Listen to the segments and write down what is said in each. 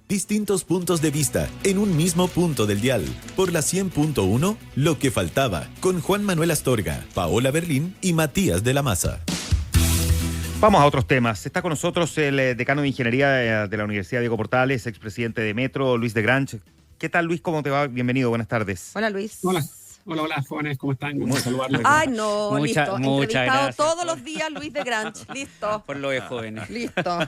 Distintos puntos de vista en un mismo punto del dial. Por la 100.1, Lo que faltaba, con Juan Manuel Astorga, Paola Berlín y Matías de la Maza. Vamos a otros temas. Está con nosotros el decano de Ingeniería de la Universidad Diego Portales, expresidente de Metro, Luis de Grange. ¿Qué tal, Luis? ¿Cómo te va? Bienvenido, buenas tardes. Hola, Luis. Hola, jóvenes, ¿cómo están? Muy saludarles. Ay, no, muchas Entrevistado gracias todos los días, Luis de Grange. Listo. por lo de jóvenes. Listo.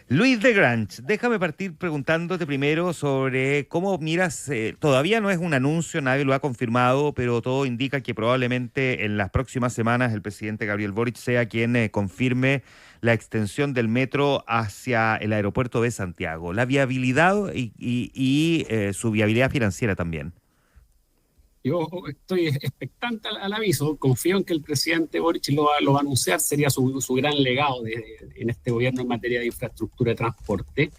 Luis de Grange, déjame partir preguntándote primero sobre cómo miras, todavía no es un anuncio, nadie lo ha confirmado, pero todo indica que probablemente en las próximas semanas el presidente Gabriel Boric sea quien confirme la extensión del metro hacia el aeropuerto de Santiago. La viabilidad y su viabilidad financiera también. Yo estoy expectante al aviso, confío en que el presidente Boric lo va a anunciar, sería su gran legado en este gobierno en materia de infraestructura de transporte.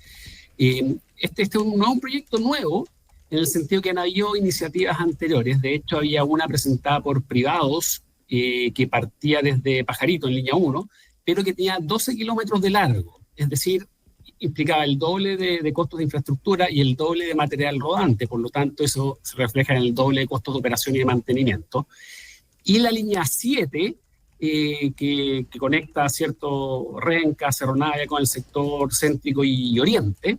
Este es un proyecto nuevo, en el sentido que han habido iniciativas anteriores. De hecho, había una presentada por privados que partía desde Pajarito, en línea 1, pero que tenía 12 kilómetros de largo, es decir, implicaba el doble de costos de infraestructura y el doble de material rodante, por lo tanto eso se refleja en el doble de costos de operación y de mantenimiento. Y la línea 7, que conecta cierto Renca, Cerro Navia con el sector céntrico y oriente,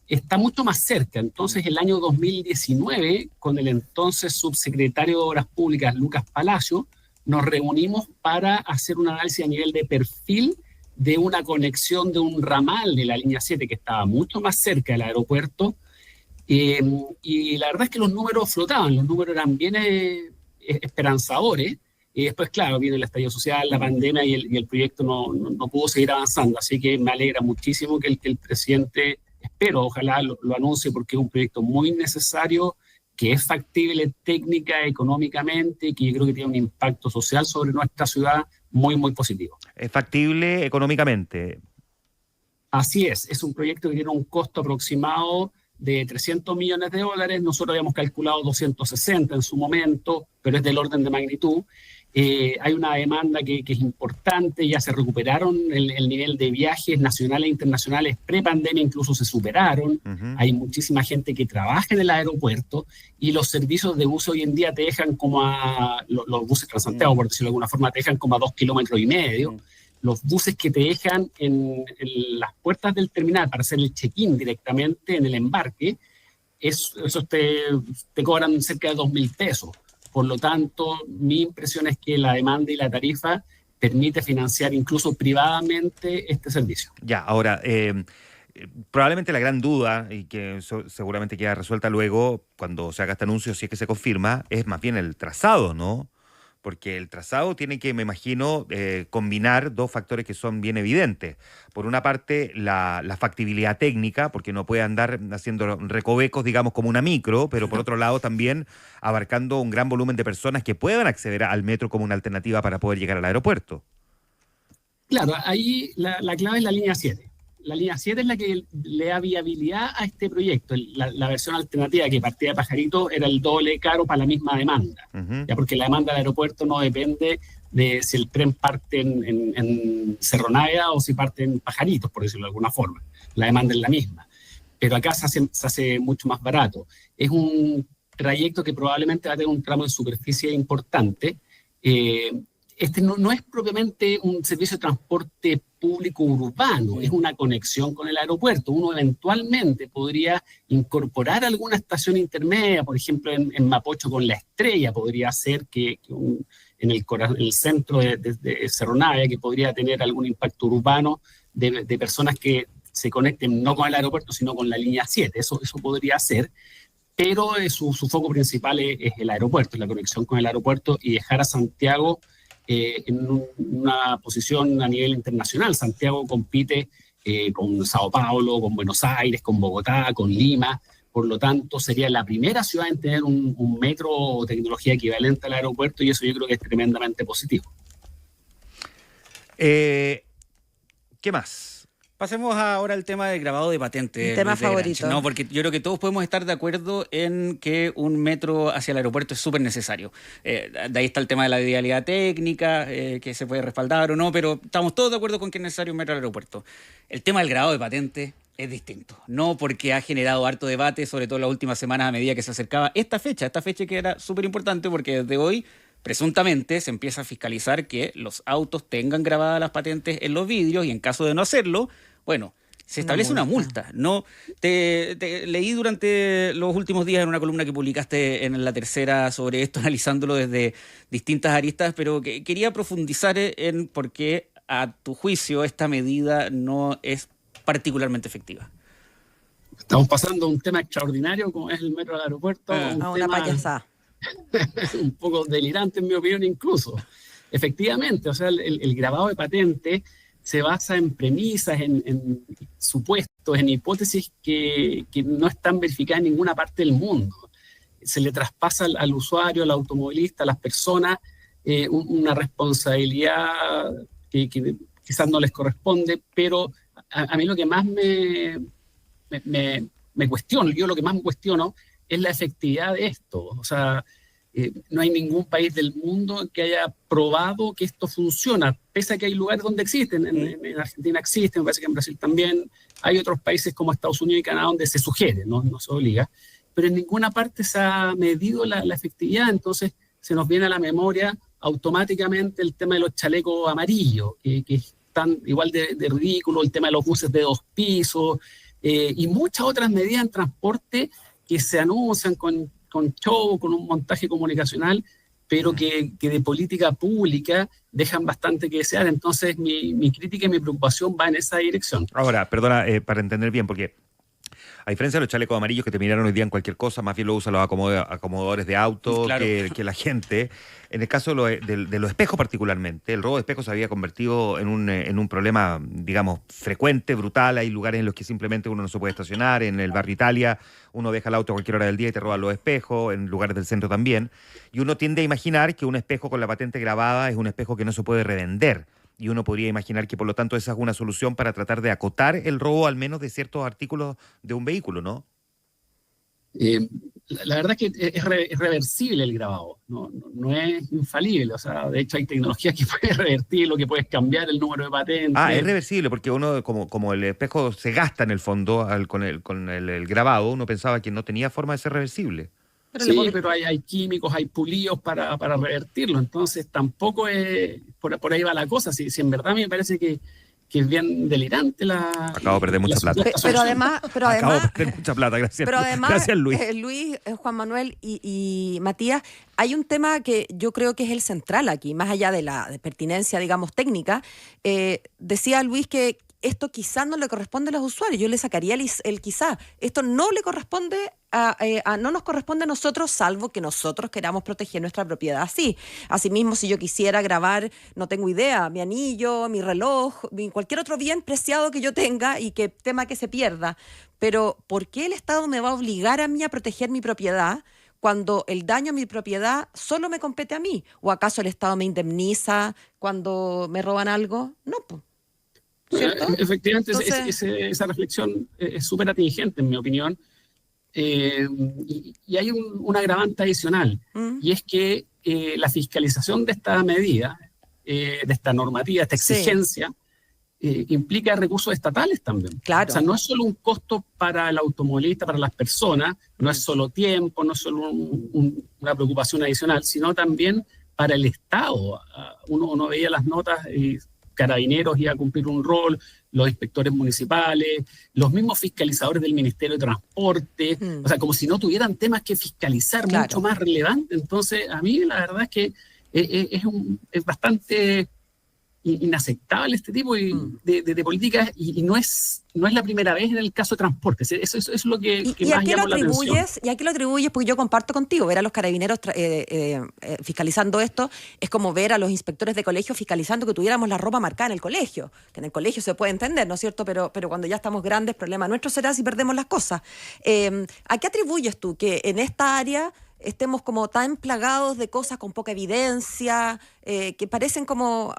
está mucho más cerca. Entonces, el año 2019, con el entonces subsecretario de Obras Públicas, Lucas Palacio, nos reunimos para hacer un análisis a nivel de perfil de una conexión de un ramal de la línea 7 que estaba mucho más cerca del aeropuerto, y la verdad es que los números flotaban, los números eran bien esperanzadores, y después, claro, viene el estallido social, la pandemia, y el proyecto no pudo seguir avanzando, así que me alegra muchísimo que el presidente, espero, ojalá lo anuncie, porque es un proyecto muy necesario, que es factible técnica, económicamente, y que yo creo que tiene un impacto social sobre nuestra ciudad muy, muy positivo. ¿Es factible económicamente? Así es un proyecto que tiene un costo aproximado de $300 millones. Nosotros habíamos calculado 260 en su momento, pero es del orden de magnitud. Hay una demanda que es importante, ya se recuperaron el nivel de viajes nacionales e internacionales pre-pandemia, incluso se superaron. Hay muchísima gente que trabaja en el aeropuerto y los servicios de bus hoy en día te dejan como los buses Transantiago, por decirlo de alguna forma, te dejan como a 2,5 kilómetros. Los buses que te dejan en las puertas del terminal para hacer el check-in directamente en el embarque, esos te cobran cerca de 2.000 pesos. Por lo tanto, mi impresión es que la demanda y la tarifa permite financiar incluso privadamente este servicio. Ya, ahora, probablemente la gran duda, y que seguramente queda resuelta luego cuando se haga este anuncio, si es que se confirma, es más bien el trazado, ¿no? Porque el trazado tiene que, me imagino, combinar dos factores que son bien evidentes. Por una parte, la factibilidad técnica, porque no puede andar haciendo recovecos, digamos, como una micro, pero por otro lado también abarcando un gran volumen de personas que puedan acceder al metro como una alternativa para poder llegar al aeropuerto. Claro, ahí la clave es la línea 7. La línea 7 es la que le da viabilidad a este proyecto. La versión alternativa que partía de Pajarito era el doble caro para la misma demanda. Ya, porque la demanda del aeropuerto no depende de si el tren parte en Cerro Navia o si parte en Pajaritos, por decirlo de alguna forma. La demanda es la misma. Pero acá se hace mucho más barato. Es un trayecto que probablemente va a tener un tramo de superficie importante. Este no es propiamente un servicio de transporte público urbano, es una conexión con el aeropuerto. Uno eventualmente podría incorporar alguna estación intermedia, por ejemplo en Mapocho con La Estrella, podría ser que en el centro de Cerro Navia, que podría tener algún impacto urbano de personas que se conecten no con el aeropuerto, sino con la línea 7. Eso podría ser, pero su foco principal es el aeropuerto, la conexión con el aeropuerto, y dejar a Santiago en una posición a nivel internacional. Santiago compite con Sao Paulo, con Buenos Aires, con Bogotá, con Lima. Por lo tanto, sería la primera ciudad en tener un metro o tecnología equivalente al aeropuerto, y eso yo creo que es tremendamente positivo. ¿Qué más? Pasemos ahora al tema del grabado de patentes. Mi tema favorito. No, porque yo creo que todos podemos estar de acuerdo en que un metro hacia el aeropuerto es súper necesario. De ahí está el tema de la vialidad técnica, que se puede respaldar o no, pero estamos todos de acuerdo con que es necesario un metro al aeropuerto. El tema del grabado de patentes es distinto. No porque ha generado harto debate, sobre todo en las últimas semanas a medida que se acercaba esta fecha que era súper importante porque desde hoy presuntamente se empieza a fiscalizar que los autos tengan grabadas las patentes en los vidrios y en caso de no hacerlo, bueno, se establece una multa. No, te leí durante los últimos días en una columna que publicaste en La Tercera sobre esto, analizándolo desde distintas aristas, pero quería profundizar en por qué a tu juicio esta medida no es particularmente efectiva. Estamos pasando a un tema extraordinario como es el metro del aeropuerto, A una payasada. un poco delirante en mi opinión incluso. Efectivamente, o sea, el grabado de patente se basa en premisas, en supuestos, en hipótesis que no están verificadas en ninguna parte del mundo. Se le traspasa al usuario, al automovilista, a las personas, una responsabilidad que quizás no les corresponde, pero a mí lo que más me cuestiono, yo lo que más me cuestiono es la efectividad de esto. O sea, no hay ningún país del mundo que haya probado que esto funciona, pese a que hay lugares donde existen. En Argentina existen, me parece que en Brasil también. Hay otros países como Estados Unidos y Canadá donde se sugiere, no se obliga. Pero en ninguna parte se ha medido la efectividad, entonces se nos viene a la memoria automáticamente el tema de los chalecos amarillos, que están igual de ridículo, el tema de los buses de 2 pisos, y muchas otras medidas en transporte que se anuncian con show, con un montaje comunicacional, pero que de política pública dejan bastante que desear. Entonces mi crítica y mi preocupación va en esa dirección. Ahora, perdona, para entender bien, porque a diferencia de los chalecos amarillos que te miraron hoy día en cualquier cosa, más bien lo usan los acomodadores de auto, claro, que la gente. En el caso de los espejos particularmente, el robo de espejos se había convertido en un problema, digamos, frecuente, brutal. Hay lugares en los que simplemente uno no se puede estacionar. En el barrio Italia uno deja el auto a cualquier hora del día y te roban los espejos, en lugares del centro también. Y uno tiende a imaginar que un espejo con la patente grabada es un espejo que no se puede revender. Y uno podría imaginar que, por lo tanto, esa es una solución para tratar de acotar el robo, al menos de ciertos artículos de un vehículo, ¿no? La verdad es que es reversible el grabado, no es infalible. O sea, de hecho hay tecnologías que puedes revertirlo, que puedes cambiar el número de patente. Ah, es reversible, porque uno, como el espejo se gasta en el fondo con el grabado, uno pensaba que no tenía forma de ser reversible. Sí, pero hay químicos, hay pulidos para revertirlo, entonces tampoco es por ahí va la cosa. Si en verdad me parece que es bien delirante Acabo de perder mucha plata. Pero además, Acabo de perder mucha plata, gracias. Pero además, gracias, Luis. Luis, Juan Manuel y Matías, hay un tema que yo creo que es el central aquí, más allá de la pertinencia, digamos, técnica. Decía Luis que esto quizás no le corresponde a los usuarios. Yo le sacaría el quizás. Esto no le corresponde no nos corresponde a nosotros, salvo que nosotros queramos proteger nuestra propiedad así. Asimismo, si yo quisiera grabar, no tengo idea, mi anillo, mi reloj, cualquier otro bien preciado que yo tenga y que tema que se pierda. Pero ¿por qué el Estado me va a obligar a mí a proteger mi propiedad cuando el daño a mi propiedad solo me compete a mí? ¿O acaso el Estado me indemniza cuando me roban algo? No, pues. ¿Cierto? Efectivamente, Entonces, esa reflexión es súper atingente, en mi opinión. Y hay un agravante adicional, y es que la fiscalización de esta medida, de esta normativa, esta exigencia, implica recursos estatales también. Claro. O sea, no es solo un costo para el automovilista, para las personas, no es solo tiempo, no es solo una preocupación adicional, sino también para el Estado. Uno veía las notas y Carabineros iba a cumplir un rol, los inspectores municipales, los mismos fiscalizadores del Ministerio de Transporte, o sea, como si no tuvieran temas que fiscalizar mucho más relevantes. Entonces, a mí la verdad es que es bastante inaceptable este tipo de políticas y no es la primera vez en el caso de transporte. Eso es lo que más llama la atención. ¿Y a qué lo atribuyes? Porque yo comparto contigo, ver a los carabineros fiscalizando esto es como ver a los inspectores de colegio fiscalizando que tuviéramos la ropa marcada en el colegio, que en el colegio se puede entender, ¿no es cierto? Pero cuando ya estamos grandes, problema nuestro será si perdemos las cosas. ¿A qué atribuyes tú que en esta área estemos como tan plagados de cosas con poca evidencia, que parecen como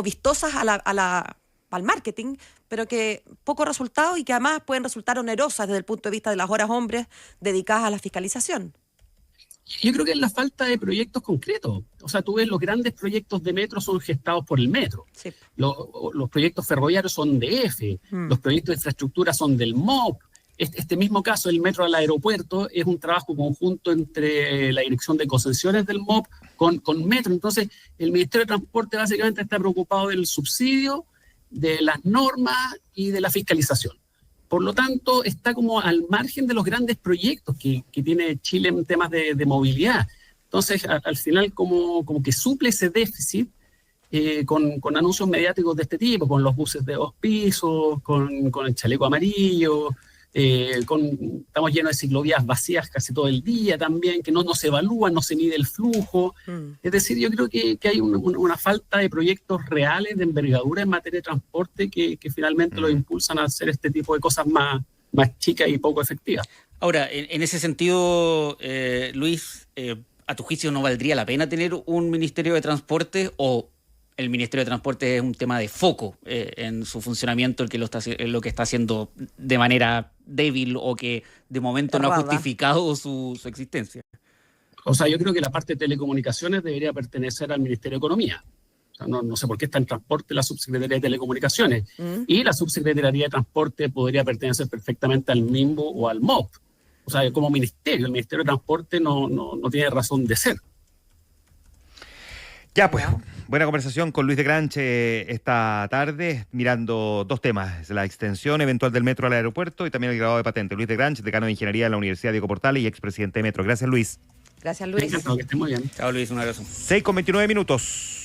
vistosas al marketing, pero que poco resultado y que además pueden resultar onerosas desde el punto de vista de las horas hombres dedicadas a la fiscalización? Yo creo que es la falta de proyectos concretos. O sea, tú ves, los grandes proyectos de metro son gestados por el metro. Sí. Los proyectos ferroviarios son de EFE. Los proyectos de infraestructura son del MOP. Este mismo caso, el metro al aeropuerto, es un trabajo conjunto entre la Dirección de Concesiones del MOP con Metro. Entonces, el Ministerio de Transporte básicamente está preocupado del subsidio, de las normas y de la fiscalización. Por lo tanto, está como al margen de los grandes proyectos que tiene Chile en temas de movilidad. Entonces, al final, como que suple ese déficit con anuncios mediáticos de este tipo, con los buses de 2 pisos, con el chaleco amarillo, estamos llenos de ciclovías vacías casi todo el día también, que no se evalúan, no se mide el flujo. Es decir, yo creo que hay una falta de proyectos reales de envergadura en materia de transporte que finalmente los impulsan a hacer este tipo de cosas más chicas y poco efectivas. Ahora, en ese sentido, Luis, ¿a tu juicio no valdría la pena tener un Ministerio de Transporte, o el Ministerio de Transporte es un tema de foco en su funcionamiento, lo que está haciendo de manera débil o que de momento no ha justificado su existencia? O sea, yo creo que la parte de telecomunicaciones debería pertenecer al Ministerio de Economía. O sea, no sé por qué está en transporte la Subsecretaría de Telecomunicaciones. Y la Subsecretaría de Transporte podría pertenecer perfectamente al MIMBO o al MOP. O sea, como ministerio, el Ministerio de Transporte no tiene razón de ser. Ya, pues, buena conversación con Luis de Granche esta tarde, mirando dos temas: la extensión eventual del metro al aeropuerto y también el grado de patente. Luis de Granche, decano de Ingeniería de la Universidad Diego Portales y expresidente de Metro. Gracias, Luis. Gracias, Luis. Que esté muy bien. Chao, Luis, un abrazo. 6:29 minutos.